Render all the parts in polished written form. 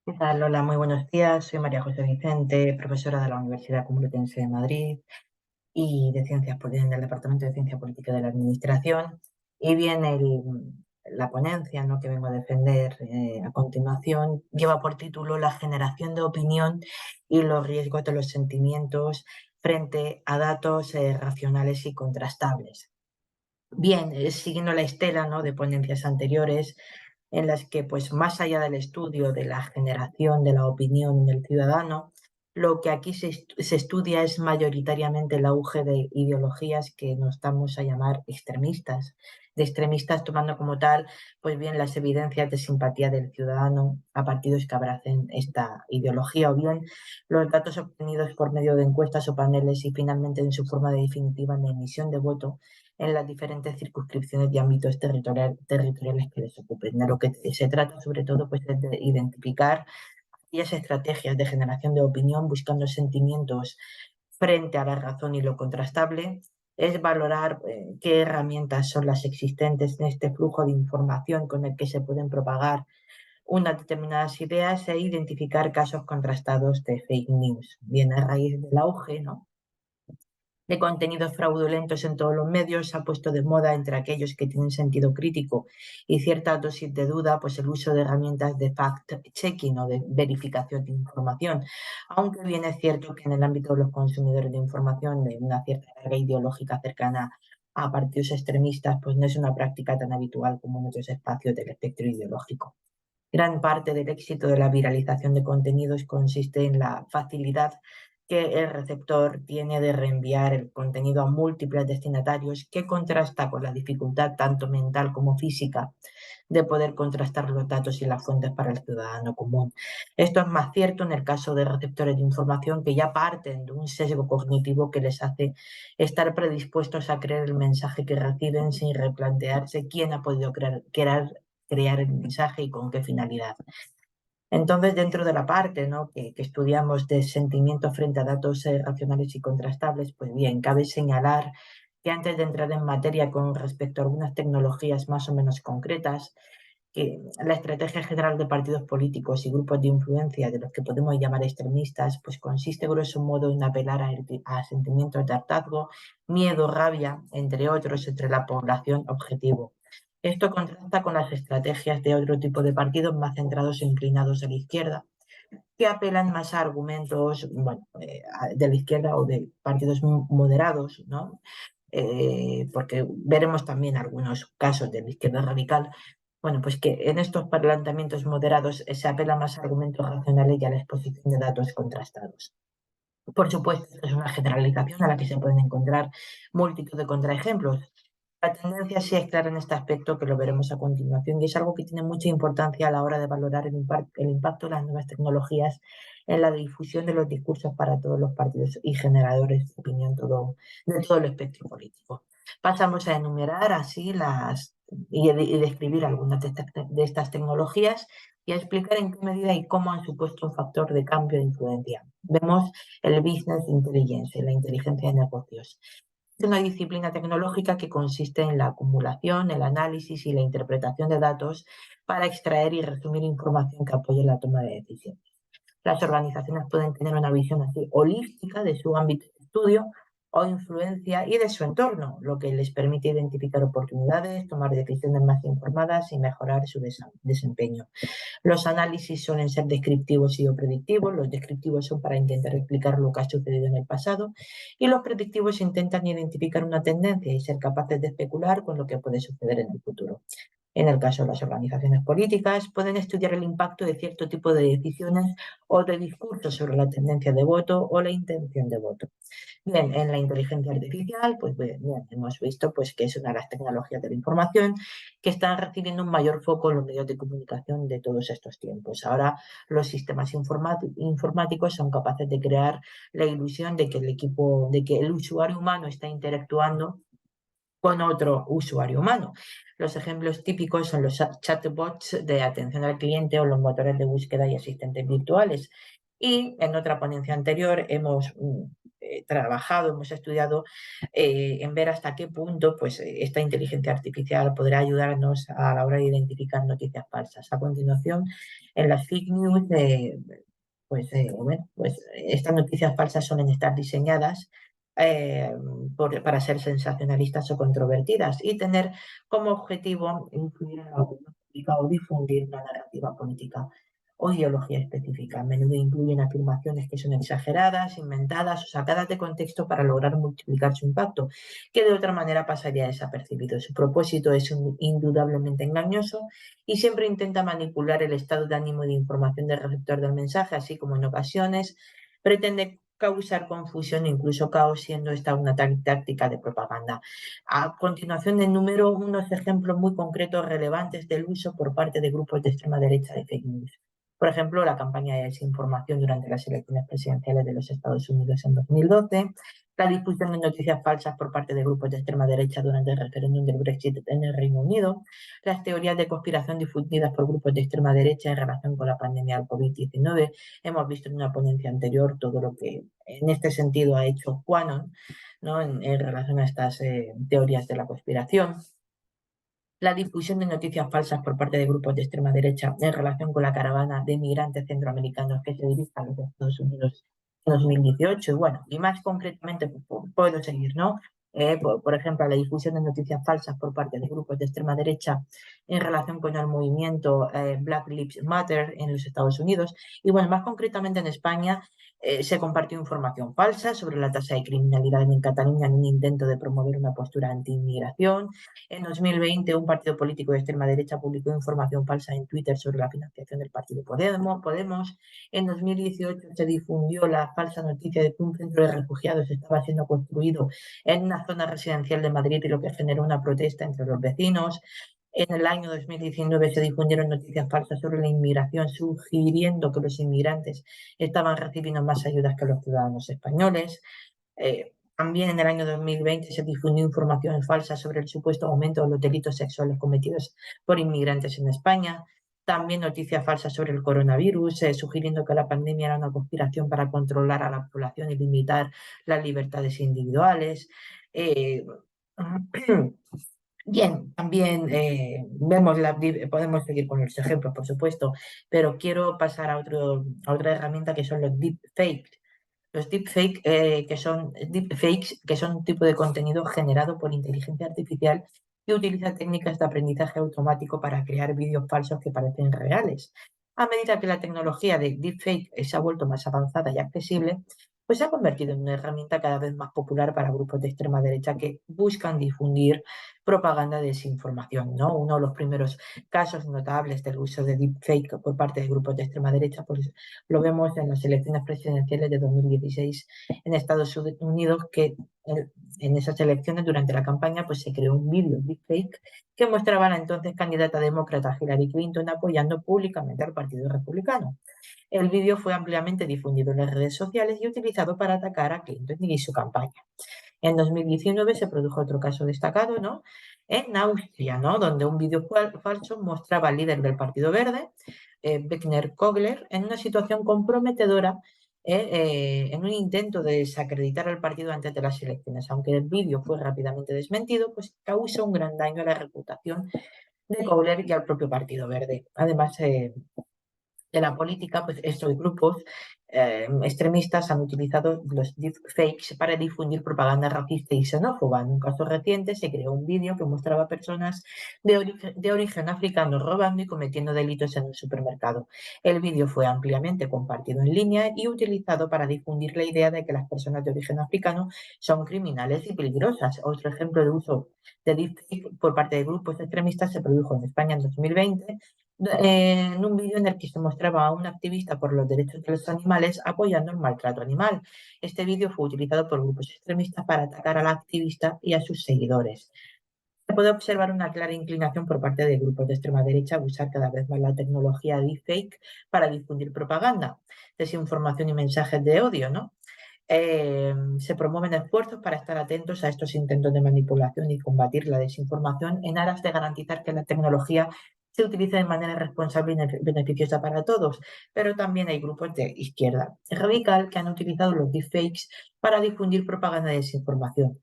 ¿Qué tal? Hola, muy buenos días. Soy María José Vicente, profesora de la Universidad Complutense de Madrid y de del Departamento de Ciencia Política de la Administración. Y bien, la ponencia, ¿no?, que vengo a defender a continuación lleva por título La generación de opinión y los riesgos de los sentimientos frente a datos racionales y contrastables. Bien, siguiendo la estela, ¿no?, de ponencias anteriores, en las que, pues, más allá del estudio de la generación de la opinión del ciudadano, lo que aquí se estudia es mayoritariamente el auge de ideologías que nos damos a llamar extremistas, de extremistas tomando como tal, pues bien, las evidencias de simpatía del ciudadano a partidos que abracen esta ideología, o bien los datos obtenidos por medio de encuestas o paneles y finalmente en su forma definitiva en la emisión de voto en las diferentes circunscripciones y ámbitos territoriales que les ocupen. De lo que se trata, sobre todo, pues, es de identificar aquellas estrategias de generación de opinión buscando sentimientos frente a la razón y lo contrastable, es valorar qué herramientas son las existentes en este flujo de información con el que se pueden propagar unas determinadas ideas e identificar casos contrastados de fake news. Bien, a raíz del auge, ¿no?, de contenidos fraudulentos en todos los medios, se ha puesto de moda entre aquellos que tienen sentido crítico y cierta dosis de duda, pues el uso de herramientas de fact-checking o de verificación de información. Aunque bien es cierto que en el ámbito de los consumidores de información de una cierta carga ideológica cercana a partidos extremistas, pues no es una práctica tan habitual como en otros espacios del espectro ideológico. Gran parte del éxito de la viralización de contenidos consiste en la facilidad que el receptor tiene de reenviar el contenido a múltiples destinatarios, que contrasta con la dificultad tanto mental como física de poder contrastar los datos y las fuentes para el ciudadano común. Esto es más cierto en el caso de receptores de información que ya parten de un sesgo cognitivo que les hace estar predispuestos a creer el mensaje que reciben sin replantearse quién ha podido crear el mensaje y con qué finalidad. Entonces, dentro de la parte, ¿no?, que estudiamos de sentimientos frente a datos racionales y contrastables, pues bien, cabe señalar que antes de entrar en materia con respecto a algunas tecnologías más o menos concretas, que la estrategia general de partidos políticos y grupos de influencia de los que podemos llamar extremistas, pues consiste grosso modo en apelar a sentimientos de hartazgo, miedo, rabia, entre otros, entre la población objetivo. Esto contrasta con las estrategias de otro tipo de partidos más centrados e inclinados a la izquierda, que apelan más a argumentos, bueno, de la izquierda o de partidos moderados, ¿no? Porque veremos también algunos casos de la izquierda radical. Bueno, pues que en estos planteamientos moderados se apela más a argumentos racionales y a la exposición de datos contrastados. Por supuesto, esto es una generalización a la que se pueden encontrar multitud de contraejemplos. La tendencia sí es clara en este aspecto, que lo veremos a continuación, y es algo que tiene mucha importancia a la hora de valorar el impacto de las nuevas tecnologías en la difusión de los discursos para todos los partidos y generadores de opinión de todo el espectro político. Pasamos a enumerar así y describir algunas de estas tecnologías y a explicar en qué medida y cómo han supuesto un factor de cambio de influencia. Vemos el business intelligence, la inteligencia de negocios. Es una disciplina tecnológica que consiste en la acumulación, el análisis y la interpretación de datos para extraer y resumir información que apoye la toma de decisiones. Las organizaciones pueden tener una visión así holística de su ámbito de estudio o influencia y de su entorno, lo que les permite identificar oportunidades, tomar decisiones más informadas y mejorar su desempeño. Los análisis suelen ser descriptivos y o predictivos. Los descriptivos son para intentar explicar lo que ha sucedido en el pasado y los predictivos intentan identificar una tendencia y ser capaces de especular con lo que puede suceder en el futuro. En el caso de las organizaciones políticas, pueden estudiar el impacto de cierto tipo de decisiones o de discursos sobre la tendencia de voto o la intención de voto. Bien, en la inteligencia artificial, pues bien, hemos visto pues, que es una de las tecnologías de la información que están recibiendo un mayor foco en los medios de comunicación de todos estos tiempos. Ahora los sistemas informáticos son capaces de crear la ilusión de que de que el usuario humano está interactuando con otro usuario humano. Los ejemplos típicos son los chatbots de atención al cliente o los motores de búsqueda y asistentes virtuales. Y en otra ponencia anterior hemos trabajado, hemos estudiado en ver hasta qué punto pues, esta inteligencia artificial podrá ayudarnos a la hora de identificar noticias falsas. A continuación, en las fake news, pues estas noticias falsas suelen estar diseñadas eh, para ser sensacionalistas o controvertidas y tener como objetivo influir en la opinión pública o difundir una narrativa política o ideología específica. A menudo incluyen afirmaciones que son exageradas, inventadas o sacadas de contexto para lograr multiplicar su impacto, que de otra manera pasaría desapercibido. Su propósito es indudablemente engañoso y siempre intenta manipular el estado de ánimo y de información del receptor del mensaje, así como en ocasiones pretende causar confusión e incluso caos, siendo esta una táctica de propaganda. A continuación enumero unos ejemplos muy concretos relevantes del uso por parte de grupos de extrema derecha de fake news. Por ejemplo, la campaña de desinformación durante las elecciones presidenciales de los Estados Unidos en 2012, la difusión de noticias falsas por parte de grupos de extrema derecha durante el referéndum del Brexit en el Reino Unido, las teorías de conspiración difundidas por grupos de extrema derecha en relación con la pandemia del COVID-19. Hemos visto en una ponencia anterior todo lo que en este sentido ha hecho QAnon, ¿no? en relación a estas teorías de la conspiración. La difusión de noticias falsas por parte de grupos de extrema derecha en relación con la caravana de migrantes centroamericanos que se dirige a los Estados Unidos en 2018. Y bueno, y más concretamente puedo seguir, ¿no? Por ejemplo, la difusión de noticias falsas por parte de grupos de extrema derecha en relación con el movimiento Black Lives Matter en los Estados Unidos. Y bueno, más concretamente en España se compartió información falsa sobre la tasa de criminalidad en Cataluña en un intento de promover una postura anti-inmigración. En 2020, un partido político de extrema derecha publicó información falsa en Twitter sobre la financiación del partido Podemos. En 2018 se difundió la falsa noticia de que un centro de refugiados estaba siendo construido en una zona residencial de Madrid y lo que generó una protesta entre los vecinos. En el año 2019 se difundieron noticias falsas sobre la inmigración, sugiriendo que los inmigrantes estaban recibiendo más ayudas que los ciudadanos españoles. También en el año 2020 se difundió información falsa sobre el supuesto aumento de los delitos sexuales cometidos por inmigrantes en España. También noticias falsas sobre el coronavirus, sugiriendo que la pandemia era una conspiración para controlar a la población y limitar las libertades individuales. Eh, Bien, también podemos seguir con los ejemplos, por supuesto, pero quiero pasar a otra herramienta que son los deepfakes. Los deepfakes, que son un tipo de contenido generado por inteligencia artificial que utiliza técnicas de aprendizaje automático para crear vídeos falsos que parecen reales. A medida que la tecnología de deepfake se ha vuelto más avanzada y accesible, pues se ha convertido en una herramienta cada vez más popular para grupos de extrema derecha que buscan difundir propaganda de desinformación, ¿no? Uno de los primeros casos notables del uso de deepfake por parte de grupos de extrema derecha, pues lo vemos en las elecciones presidenciales de 2016 en Estados Unidos, que en esas elecciones, durante la campaña, pues se creó un vídeo deepfake que mostraba a la entonces candidata demócrata Hillary Clinton apoyando públicamente al Partido Republicano. El vídeo fue ampliamente difundido en las redes sociales y utilizado para atacar a Clinton y su campaña. En 2019 se produjo otro caso destacado, ¿no? En Austria, ¿no? Donde un vídeo falso mostraba al líder del Partido Verde, Beckner Kogler, en una situación comprometedora en un intento de desacreditar al partido antes de las elecciones. Aunque el vídeo fue rápidamente desmentido, pues causó un gran daño a la reputación de Kogler y al propio Partido Verde. Además, de la política, pues estos grupos extremistas han utilizado los deepfakes para difundir propaganda racista y xenófoba. En un caso reciente se creó un vídeo que mostraba personas de origen africano robando y cometiendo delitos en un supermercado. El vídeo fue ampliamente compartido en línea y utilizado para difundir la idea de que las personas de origen africano son criminales y peligrosas. Otro ejemplo de uso de deepfake por parte de grupos extremistas se produjo en España en 2020 en un vídeo en el que se mostraba a un activista por los derechos de los animales apoyando el maltrato animal. Este vídeo fue utilizado por grupos extremistas para atacar al activista y a sus seguidores. Se puede observar una clara inclinación por parte de grupos de extrema derecha a usar cada vez más la tecnología deepfake para difundir propaganda, desinformación y mensajes de odio, ¿no? Se promueven esfuerzos para estar atentos a estos intentos de manipulación y combatir la desinformación en aras de garantizar que la tecnología se utiliza de manera responsable y beneficiosa para todos, pero también hay grupos de izquierda radical que han utilizado los deepfakes para difundir propaganda de desinformación.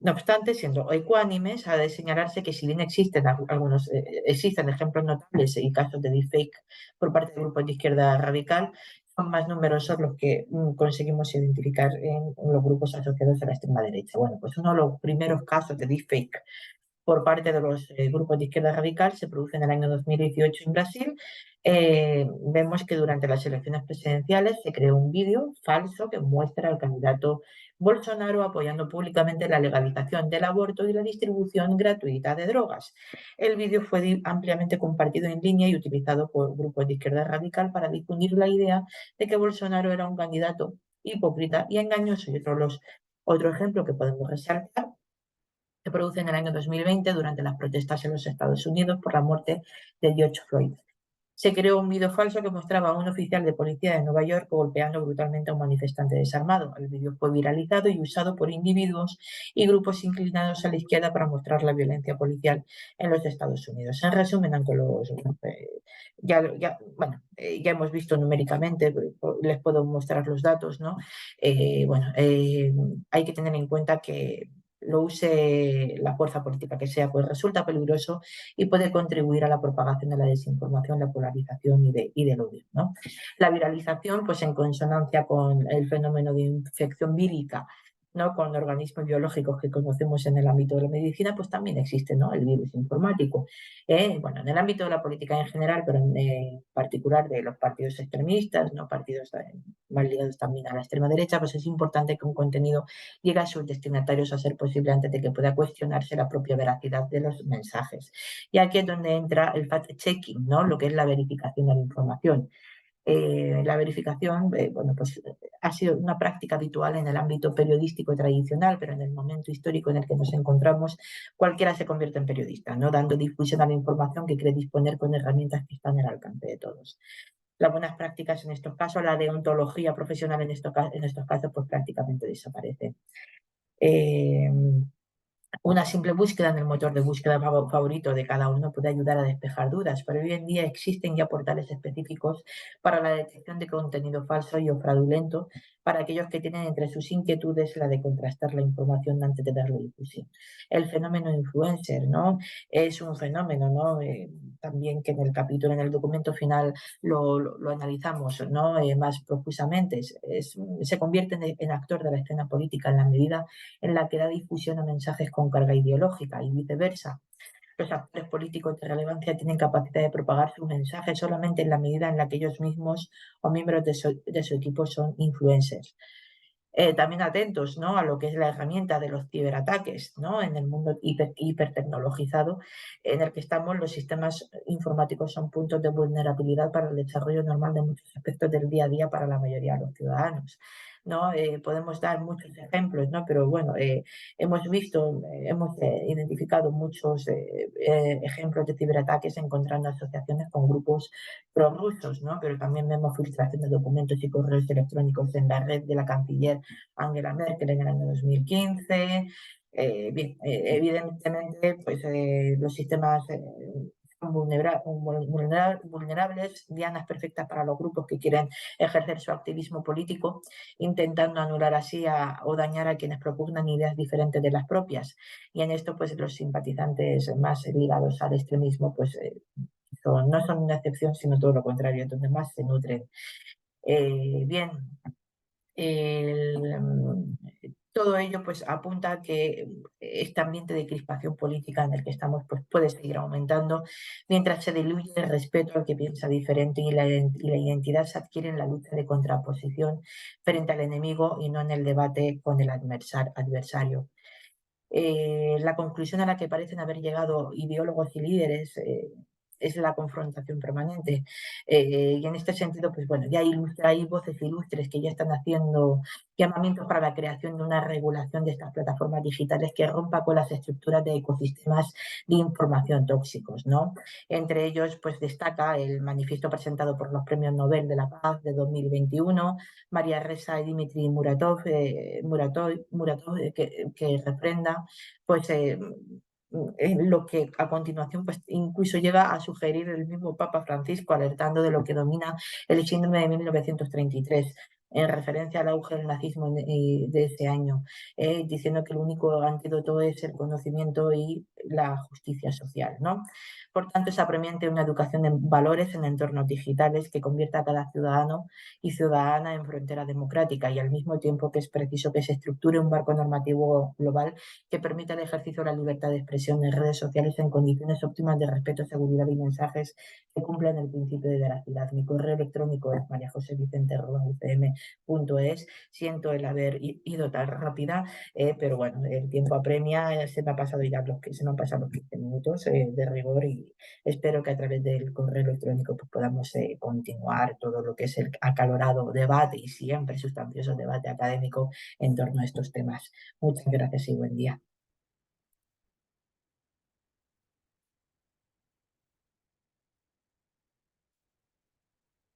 No obstante, siendo ecuánimes, ha de señalarse que si bien existen ejemplos notables y casos de deepfake por parte de grupos de izquierda radical, son más numerosos los que conseguimos identificar en los grupos asociados a la extrema derecha. Bueno, pues uno de los primeros casos de deepfake por parte de los grupos de izquierda radical se produce en el año 2018 en Brasil. Vemos que durante las elecciones presidenciales se creó un vídeo falso que muestra al candidato Bolsonaro apoyando públicamente la legalización del aborto y la distribución gratuita de drogas. El vídeo fue ampliamente compartido en línea y utilizado por grupos de izquierda radical para difundir la idea de que Bolsonaro era un candidato hipócrita y engañoso. Y otro ejemplo que podemos resaltar se produce en el año 2020 durante las protestas en los Estados Unidos por la muerte de George Floyd. Se creó un vídeo falso que mostraba a un oficial de policía de Nueva York golpeando brutalmente a un manifestante desarmado. El vídeo fue viralizado y usado por individuos y grupos inclinados a la izquierda para mostrar la violencia policial en los Estados Unidos. En resumen, aunque ya hemos visto numéricamente, les puedo mostrar los datos, ¿no? Hay que tener en cuenta que lo use la fuerza política que sea, pues resulta peligroso y puede contribuir a la propagación de la desinformación, la polarización y del odio, ¿no? La viralización, pues en consonancia con el fenómeno de infección vírica, ¿no? Con organismos biológicos que conocemos en el ámbito de la medicina, pues también existe, ¿no? El virus informático. Bueno, en el ámbito de la política en general, pero en particular de los partidos extremistas, ¿no? Partidos más ligados también a la extrema derecha, pues es importante que un contenido llegue a sus destinatarios a ser posible antes de que pueda cuestionarse la propia veracidad de los mensajes. Y aquí es donde entra el fact-checking, ¿no? Lo que es la verificación de la información. La verificación, ha sido una práctica habitual en el ámbito periodístico tradicional, pero en el momento histórico en el que nos encontramos, cualquiera se convierte en periodista, ¿no? Dando difusión a la información que cree disponer con herramientas que están al alcance de todos. Las buenas prácticas en estos casos, la deontología profesional en estos casos, pues prácticamente desaparece. Eh, una simple búsqueda en el motor de búsqueda favorito de cada uno puede ayudar a despejar dudas, pero hoy en día existen ya portales específicos para la detección de contenido falso y o fraudulento para aquellos que tienen entre sus inquietudes la de contrastar la información antes de darle difusión. El fenómeno influencer, ¿no? Es un fenómeno, ¿no? También que en el capítulo, en el documento final lo analizamos, ¿no? Más profusamente. Se convierte en actor de la escena política en la medida en la que da difusión a mensajes con carga ideológica y viceversa. Los actores políticos de relevancia tienen capacidad de propagar sus mensajes solamente en la medida en la que ellos mismos o miembros de su equipo son influencers. También atentos, ¿no? A lo que es la herramienta de los ciberataques, ¿no? En el mundo hipertecnologizado en el que estamos, los sistemas informáticos son puntos de vulnerabilidad para el desarrollo normal de muchos aspectos del día a día para la mayoría de los ciudadanos, ¿no? Podemos dar muchos ejemplos, ¿no? Pero bueno, hemos identificado muchos ejemplos de ciberataques encontrando asociaciones con grupos prorrusos, ¿no? Pero también vemos filtración de documentos y correos electrónicos en la red de la canciller Angela Merkel en el año 2015. Evidentemente, pues los sistemas son vulnerables, dianas perfectas para los grupos que quieren ejercer su activismo político, intentando anular así o dañar a quienes propugnan ideas diferentes de las propias. Y en esto, pues los simpatizantes más ligados al extremismo, pues no son una excepción, sino todo lo contrario, donde más se nutren. Bien, todo ello pues apunta a que este ambiente de crispación política en el que estamos pues puede seguir aumentando mientras se diluye el respeto al que piensa diferente y la identidad se adquiere en la lucha de contraposición frente al enemigo y no en el debate con el adversario. La conclusión a la que parecen haber llegado ideólogos y líderes es la confrontación permanente. Y en este sentido, pues bueno, ya hay voces ilustres que ya están haciendo llamamientos para la creación de una regulación de estas plataformas digitales que rompa con las estructuras de ecosistemas de información tóxicos, ¿no? Entre ellos, pues destaca el manifiesto presentado por los Premios Nobel de la Paz de 2021, María Ressa y Dmitry Muratov, que refrenda pues en lo que a continuación pues incluso llega a sugerir el mismo Papa Francisco, alertando de lo que domina el síndrome de 1933, en referencia al auge del nazismo de ese año, diciendo que el único antídoto es el conocimiento y la justicia social, ¿no? Por tanto, es apremiante una educación en valores en entornos digitales que convierta a cada ciudadano y ciudadana en frontera democrática, y al mismo tiempo que es preciso que se estructure un marco normativo global que permita el ejercicio de la libertad de expresión en redes sociales en condiciones óptimas de respeto, seguridad y mensajes que cumplan el principio de veracidad. Mi correo electrónico es mariajosevicente@ucm.es. Siento el haber ido tan rápida, pero bueno, el tiempo apremia, se me ha pasado ya se me han pasado los 15 minutos de rigor, y espero que a través del correo electrónico pues, podamos continuar todo lo que es el acalorado debate y siempre sustancioso debate académico en torno a estos temas. Muchas gracias y buen día.